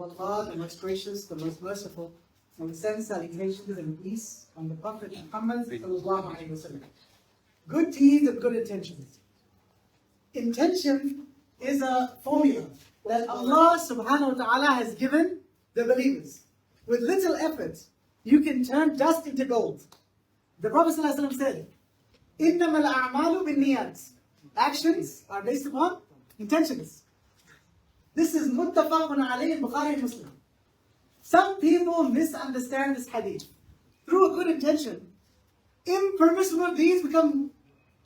of Allah, the most gracious, the most merciful, and send salutations and peace on the Prophet Muhammad sallallahu alaihi wasallam. Good deeds and good intentions. Intention is a formula that Allah subhanahu wa ta'ala has given the believers. With little effort, you can turn dust into gold. The Prophet sallallahu alaihi wasallam said, إِنَّمَا الْأَعْمَالُ بِالنِّيَّاتِ. Actions are based upon intentions. This is muttafaqun alayhi in Bukhari and Muslim. Some people misunderstand this hadith. Through a good intention, impermissible deeds become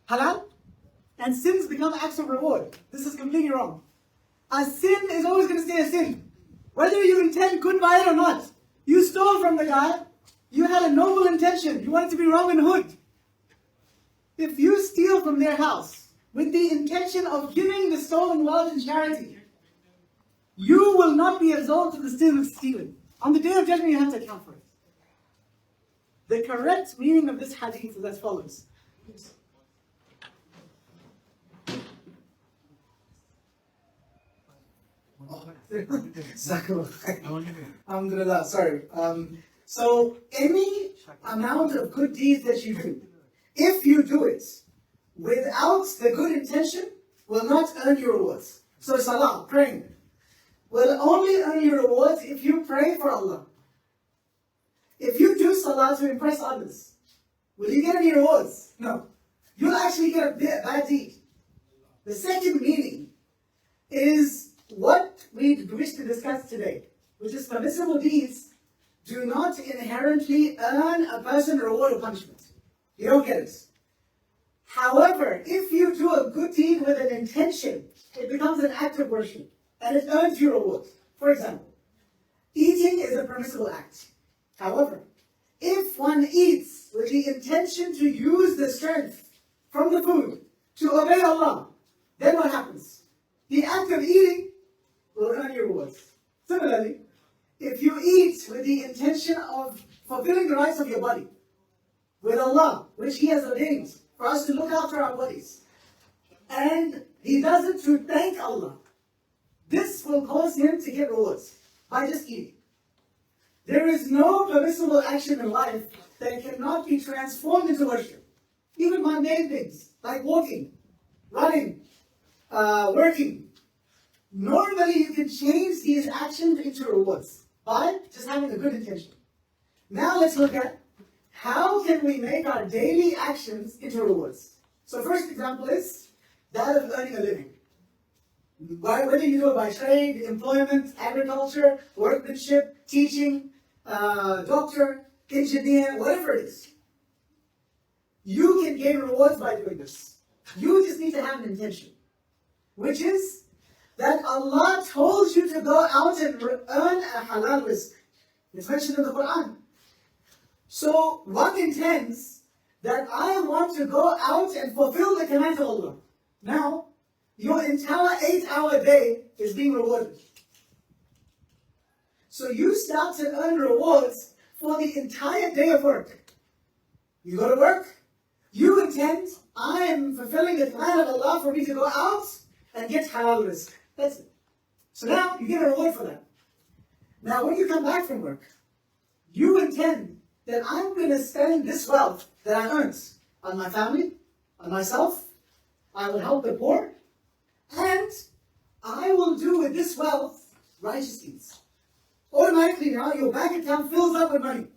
halal and sins become acts of reward. This is completely wrong. A sin is always going to stay a sin. Whether you intend good by it or not. You stole from the guy, you had a noble intention, you wanted to be Robin Hood. If you steal from their house with the intention of giving the stolen wealth in charity, you will not be absolved of the sin of stealing. On the day of judgment, you have to account for it. The correct meaning of this hadith is as follows. Alhamdulillah, sorry. So any amount of good deeds that you do, if you do it without the good intention, will not earn your rewards. So salah, praying, will only earn your rewards if you pray for Allah. If you do salah to impress others, will you get any rewards? No. You'll actually get a bad deed. The second meaning is what we wish to discuss today, which is permissible deeds do not inherently earn a person reward or punishment. You don't get it. However, if you do a good deed with an intention, it becomes an act of worship and it earns you reward. For example, eating is a permissible act. However, if one eats with the intention to use the strength from the food to obey Allah, then what happens? The act of eating will earn your rewards. Similarly, if you eat with the intention of fulfilling the rights of your body with Allah, which He has ordained for us to look after our bodies, and He does it to thank Allah, this will cause him to get rewards by just eating. There is no permissible action in life that cannot be transformed into worship. Even mundane things like walking, running, working. Normally you can change these actions into rewards by just having a good intention. Now let's look at how can we make our daily actions into rewards. So first example is that of earning a living. Whether you do it by trade, employment, agriculture, workmanship, teaching, doctor, engineer, whatever it is. You can gain rewards by doing this. You just need to have an intention, which is that Allah told you to go out and earn a halal risk. It's mentioned in the Quran. So one intends that I want to go out and fulfill the command of Allah. Now, your entire 8-hour day is being rewarded. So you start to earn rewards for the entire day of work. You go to work, you intend, I am fulfilling the command of Allah for me to go out and get halal risk. That's it. So now you get a reward for that. Now when you come back from work, you intend that I'm going to spend this wealth that I earned on my family, on myself, I will help the poor, and I will do with this wealth righteous deeds. Automatically now your bank account fills up with money.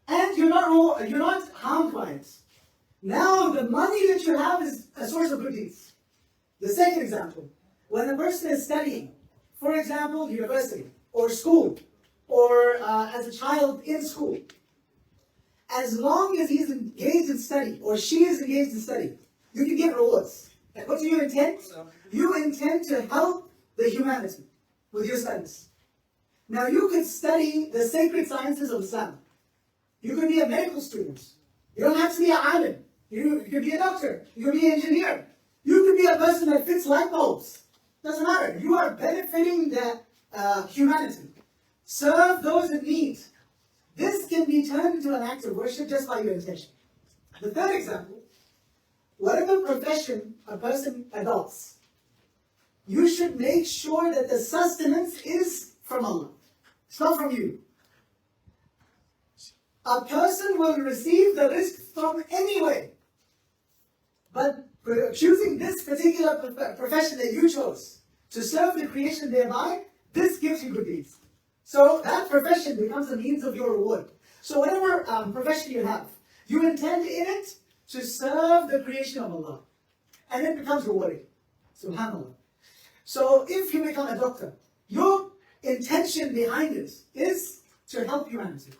And you're not harmed by it. Now the money that you have is a source of good deeds. The second example, when a person is studying, for example, university or school, or as a child in school, as long as he's engaged in study or she is engaged in study, you can get rewards. And what do you intend? You intend to help the humanity with your studies. Now you could study the sacred sciences of Islam. You could be a medical student. You don't have to be an alim. You could be a doctor. You could be an engineer. You could be a person that fits light bulbs. Doesn't matter. You are benefiting the humanity. Serve those in need. This can be turned into an act of worship just by your intention. The third example, whatever profession a person adopts, you should make sure that the sustenance is from Allah. It's not from you. A person will receive the rizq from any way. But choosing this particular profession that you chose to serve the creation thereby, this gives you good deeds. So that profession becomes a means of your reward. So whatever profession you have, you intend in it to serve the creation of Allah. And it becomes rewarding. SubhanAllah. So if you become a doctor, your intention behind it is to help humanity.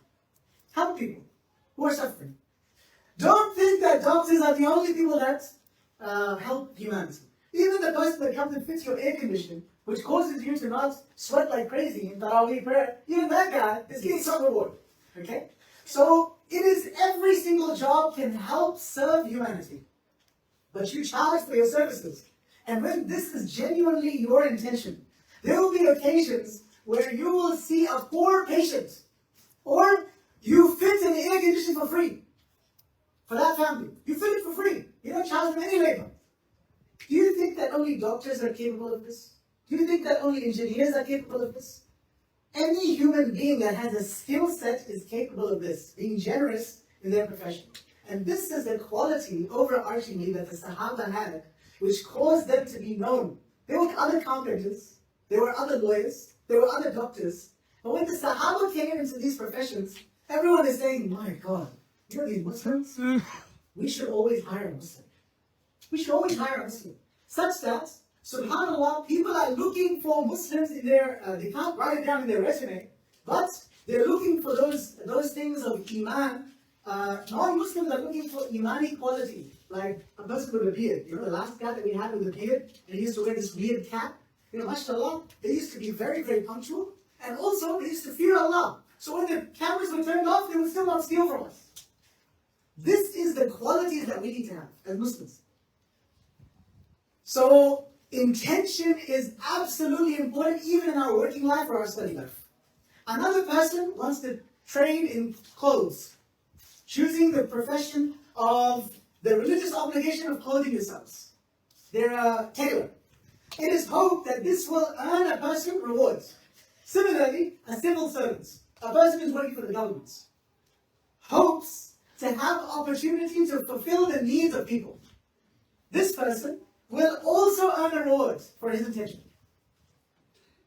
Help people who are suffering. Don't think that doctors are the only people that help humanity. Even the person that comes and fits your air conditioning, which causes you to not sweat like crazy in Tarawih prayer, even that guy is getting some reward. Okay? So it is every single job can help serve humanity. But you charge for your services. And when this is genuinely your intention, there will be occasions where you will see a poor patient, or you fit an air conditioner for free for that family. You fit it for free. You don't charge them any labor. Do you think that only doctors are capable of this? Do you think that only engineers are capable of this? Any human being that has a skill set is capable of this, being generous in their profession. And this is the quality, overarchingly, that the Sahaba had, which caused them to be known. There were other carpenters, there were other lawyers, there were other doctors. But when the Sahaba came into these professions, everyone is saying, my God, you know these Muslims? We should always hire a Muslim. We should always hire a Muslim. Such that, subhanAllah, people are looking for Muslims in their, they can't write it down in their resume, but they're looking for those things of Iman. Non-Muslims are looking for Imani quality, like a person with a beard. You know, the last guy that we had with a beard, and he used to wear this weird cap. You know, mashallah, they used to be very, very punctual, and also they used to fear Allah. So when the cameras were turned off, they would still not steal from us. This is the qualities that we need to have as Muslims. So intention is absolutely important, even in our working life or our study life. Another person wants to trade in clothes, choosing the profession of the religious obligation of clothing yourselves. They're a tailor. It is hoped that this will earn a person rewards. Similarly, a civil servant, a person who's working for the government, hopes to have opportunity to fulfill the needs of people. This person will also earn a reward for his intention.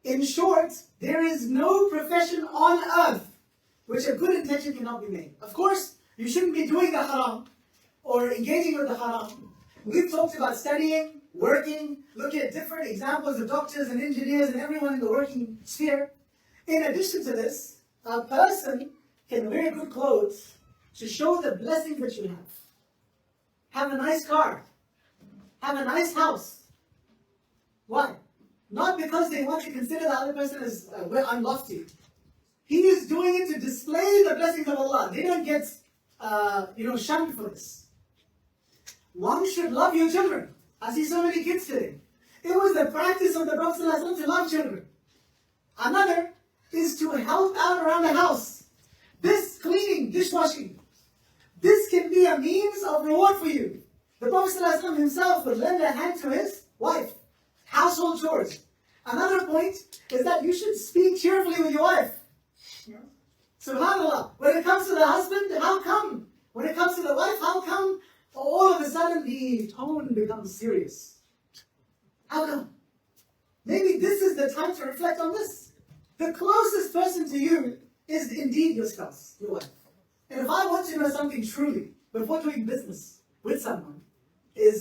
In short, there is no profession on earth which a good intention cannot be made. Of course, you shouldn't be doing the haram or engaging with the haram. We've talked about studying, working, looking at different examples of doctors and engineers and everyone in the working sphere. In addition to this, a person can wear good clothes to show the blessings that you have. Have a nice car. Have a nice house. Why? Not because they want to consider the other person as unlofty. He is doing it to display the blessings of Allah. They don't get shunned for this. One should love your children. I see so many kids today. It was the practice of the Prophet ﷺ to love children. Another is to help out around the house. This cleaning, dishwashing, this can be a means of reward for you. The Prophet ﷺ himself would lend a hand to his wife. Household chores. Another point is that you should speak cheerfully with your wife. SubhanAllah. When it comes to the husband, how come? When it comes to the wife, how come all of a sudden the tone becomes serious? How come? Maybe this is the time to reflect on this. The closest person to you is indeed your spouse, your wife. And if I want to know something truly, before doing business with someone,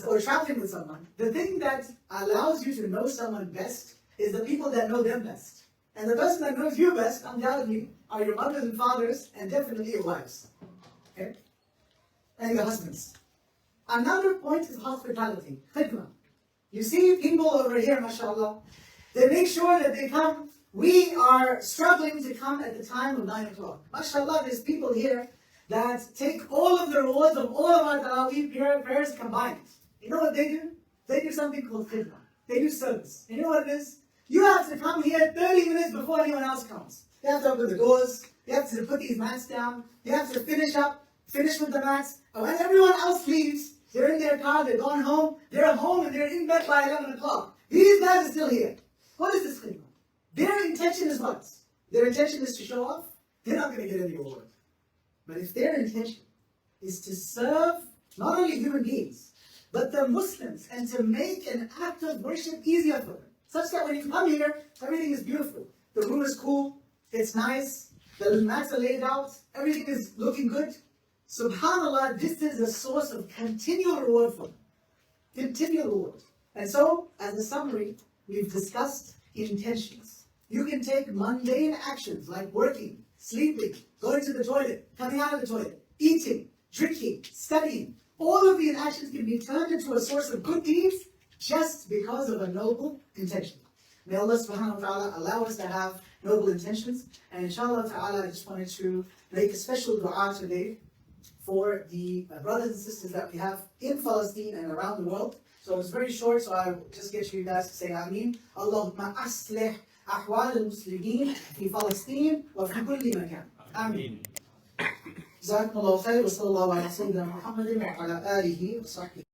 or traveling with someone, the thing that allows you to know someone best is the people that know them best. And the person that knows you best, undoubtedly, are your mothers and fathers, and definitely your wives. Okay? And your husbands. Another point is hospitality, khidmah. You see people over here, mashallah, they make sure that they come. We are struggling to come at the time of 9 o'clock. Mashallah, there's people here that take all of the rewards of all of our Tarawih prayers combined. You know what they do? They do something called khidmah. They do service. And you know what it is? You have to come here 30 minutes before anyone else comes. You have to open the doors. You have to put these mats down. You have to finish with the mats. And when everyone else leaves, they're in their car, they're gone home, they're home and they're in bed by 11 o'clock. These guys are still here. What is this khidmah? Their intention is what? Their intention is to show off. They're not going to get any reward. But if their intention is to serve not only human beings, but the Muslims, and to make an act of worship easier for them, such that when you come here, everything is beautiful. The room is cool, it's nice, the mats are laid out, everything is looking good. SubhanAllah, this is a source of continual reward for them. Continual reward. And so, as a summary, we've discussed intentions. You can take mundane actions like working, sleeping, going to the toilet, coming out of the toilet, eating, drinking, studying. All of these actions can be turned into a source of good deeds just because of a noble intention. May Allah subhanahu wa ta'ala allow us to have noble intentions. And inshallah ta'ala, I just wanted to make a special dua today for the brothers and sisters that we have in Palestine and around the world. So it's very short, so I'll just get you guys to say Ameen. Allahumma aslih ahwal al-muslimin fi Palestine wa fi kulli makan. Ameen. جزاكم الله خير وصلى الله على سيدنا محمد وعلى آله وصحبه